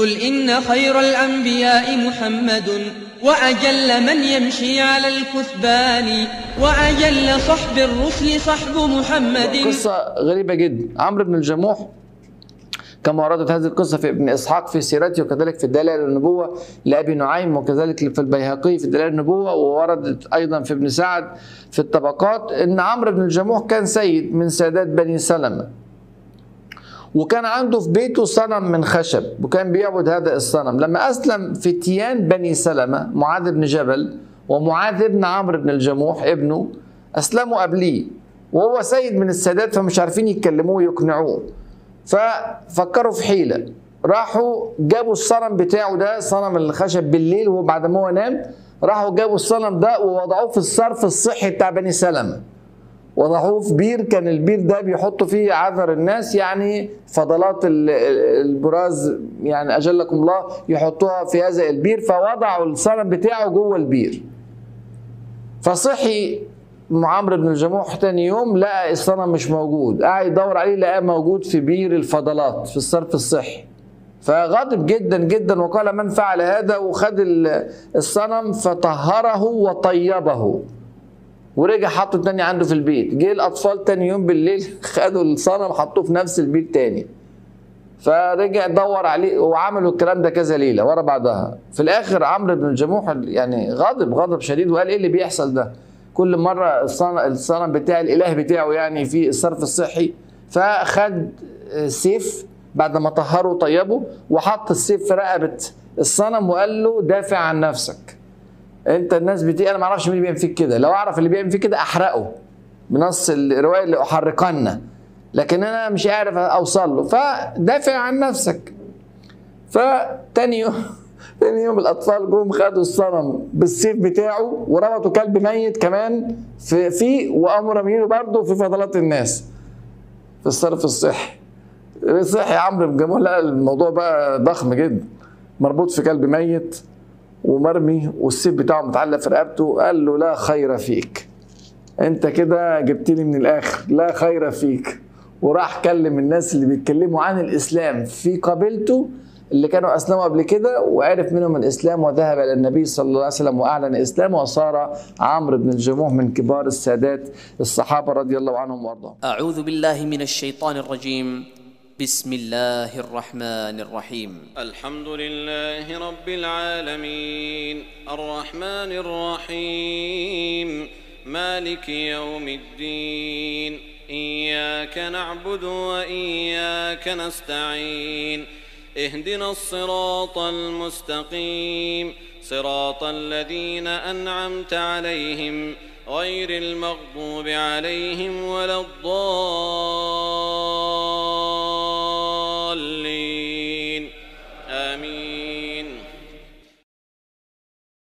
قل إن خير الأنبياء محمد وأجل من يمشي على الكثبان وأجل صحب الرسل صحب محمد. قصة غريبة جدا. عمرو بن الجموح كما وردت هذه القصة في ابن إسحاق في سيرته، وكذلك في دلائل النبوة لأبي نعيم، وكذلك في البيهقي في دلائل النبوة، ووردت أيضا في ابن سعد في الطبقات، إن عمرو بن الجموح كان سيد من سادات بني سلمة، وكان عنده في بيته صنم من خشب وكان بيعبد هذا الصنم. لما أسلم فتيان بني سلمة معاذ بن جبل ومعاذ بن عمرو بن الجموح ابنه أسلموا قبليه، وهو سيد من السادات فمش عارفين يتكلموه ويقنعوه، ففكروا في حيلة، راحوا جابوا الصنم بتاعه ده، صنم الخشب، بالليل وهو بعد ما هو نام راحوا جابوا الصنم ده ووضعوه في الصرف الصحي بتاع بني سلمة، وضعوه في بير، كان البير ده بيحطوا فيه عذر الناس، يعني فضلات البراز يعني أجلكم الله يحطوها في هذا البير، فوضعوا الصنم بتاعه جوه البير. فصحي عمرو بن الجموح تاني يوم لقى الصنم مش موجود، قاعد يدور عليه لقاه موجود في بير الفضلات في الصرف الصحي، فغضب جدا جدا وقال من فعل هذا، وخد الصنم فطهره وطيبه ورجع حطه تاني عنده في البيت. جه الأطفال تاني يوم بالليل خدوا الصنم حطوه في نفس البيت تاني، فرجع دور عليه وعملوا الكلام ده كذا ليلة ورا بعضها. في الآخر عمرو بن الجموح يعني غضب شديد وقال ايه اللي بيحصل ده؟ كل مرة الصنم بتاع الإله بتاعه يعني في الصرف الصحي، فخد سيف بعد ما طهره وطيبه وحط السيف في رقبة الصنم وقال له دافع عن نفسك. انت الناس انا ما اعرفش مين اللي بيعمل فيك كده، لو اعرف اللي بيعمل فيك كده احرقه بنص الروايه اللي احرقنا، لكن انا مش عارف اوصل له، فدافع عن نفسك. فتاني يوم الاطفال جم خدوا الصنم بالسيف بتاعه وربطوا كلب ميت كمان فيه وقاموا رامينه برضه في فضلات الناس في الصرف الصحي. صحي عمرو بن الجموح لقى الموضوع بقى ضخم جدا، مربوط في كلب ميت ومرمي والسيف بتاعه متعلق في رقبته. قال له لا خير فيك، انت كده جبتني من الاخر، لا خير فيك. وراح كلم الناس اللي بيتكلموا عن الاسلام في قبيلته اللي كانوا اسلموا قبل كده، وعرف منهم الاسلام وذهب الى النبي صلى الله عليه وسلم واعلن اسلامه، وصار عمرو بن الجموح من كبار السادات الصحابه رضي الله عنهم وارضاهم. اعوذ بالله من الشيطان الرجيم. بسم الله الرحمن الرحيم. الحمد لله رب العالمين الرحمن الرحيم مالك يوم الدين إياك نعبد وإياك نستعين اهدنا الصراط المستقيم صراط الذين أنعمت عليهم غير المغضوب عليهم ولا الضالين